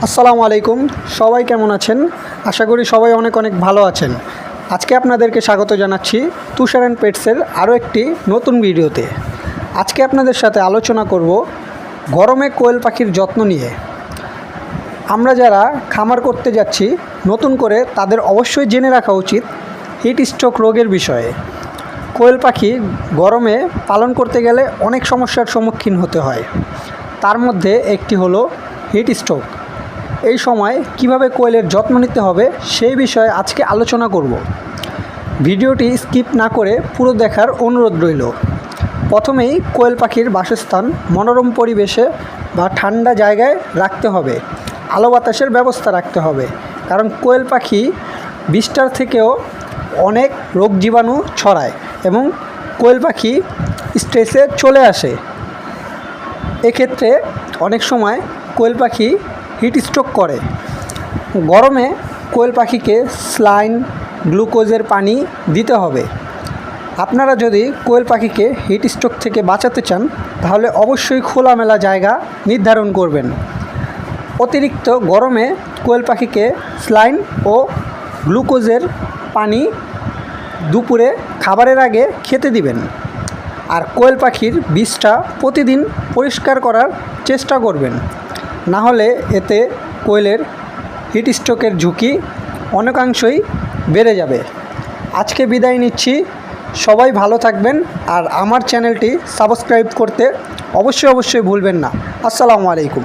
আসসালামু আলাইকুম। সবাই কেমন আছেন? আশা করি সবাই অনেক অনেক ভালো আছেন। আজকে আপনাদেরকে স্বাগত জানাচ্ছি তুষার অ্যান্ড পেটসের আরও একটি নতুন ভিডিওতে। আজকে আপনাদের সাথে আলোচনা করব গরমে কোয়েল পাখির যত্ন নিয়ে। আমরা যারা খামার করতে যাচ্ছি নতুন করে তাদের অবশ্যই জেনে রাখা উচিত হিট স্ট্রোক রোগের বিষয়ে। কোয়েল পাখি গরমে পালন করতে গেলে অনেক সমস্যার সম্মুখীন হতে হয়। তার মধ্যে একটি হলো হিট স্ট্রোক। এই সময় কিভাবে কোয়েলের যত্ন নিতে হবে সেই বিষয়ে আজকে আলোচনা করব। ভিডিওটি স্কিপ না করে পুরো দেখার অনুরোধ রইল। প্রথমেই কোয়েল পাখির বাসস্থান মনোরম পরিবেশে বা ঠান্ডা জায়গায় রাখতে হবে। আলো বাতাসের ব্যবস্থা রাখতে হবে, কারণ কোয়েল পাখি বিষ্ঠার থেকেও অনেক রোগ জীবাণু ছড়ায় এবং কোয়েল পাখি স্ট্রেসে চলে আসে। এক্ষেত্রে অনেক সময় কোয়েল পাখি হিট স্ট্রোক করে। গরমে কোয়েল পাখিকে স্যালাইন, গ্লুকোজের পানি দিতে হবে। আপনারা যদি কোয়েল পাখিকে হিট স্ট্রোক থেকে বাঁচাতে চান তাহলে অবশ্যই খোলামেলা জায়গা নির্ধারণ করবেন। অতিরিক্ত গরমে কোয়েল পাখিকে স্যালাইন ও গ্লুকোজের পানি দুপুরে খাবারের আগে খেতে দিবেন। আর কোয়েল পাখির বিষ্ঠা প্রতিদিন পরিষ্কার করার চেষ্টা করবেন, না হলে এতে কোয়েলের হিট স্ট্রোকের ঝুঁকি অনেকাংশই বেড়ে যাবে। আজকে বিদায় নিচ্ছি। সবাই ভালো থাকবেন আর আমার চ্যানেলটি সাবস্ক্রাইব করতে অবশ্যই ভুলবেন না। আসসালামু আলাইকুম।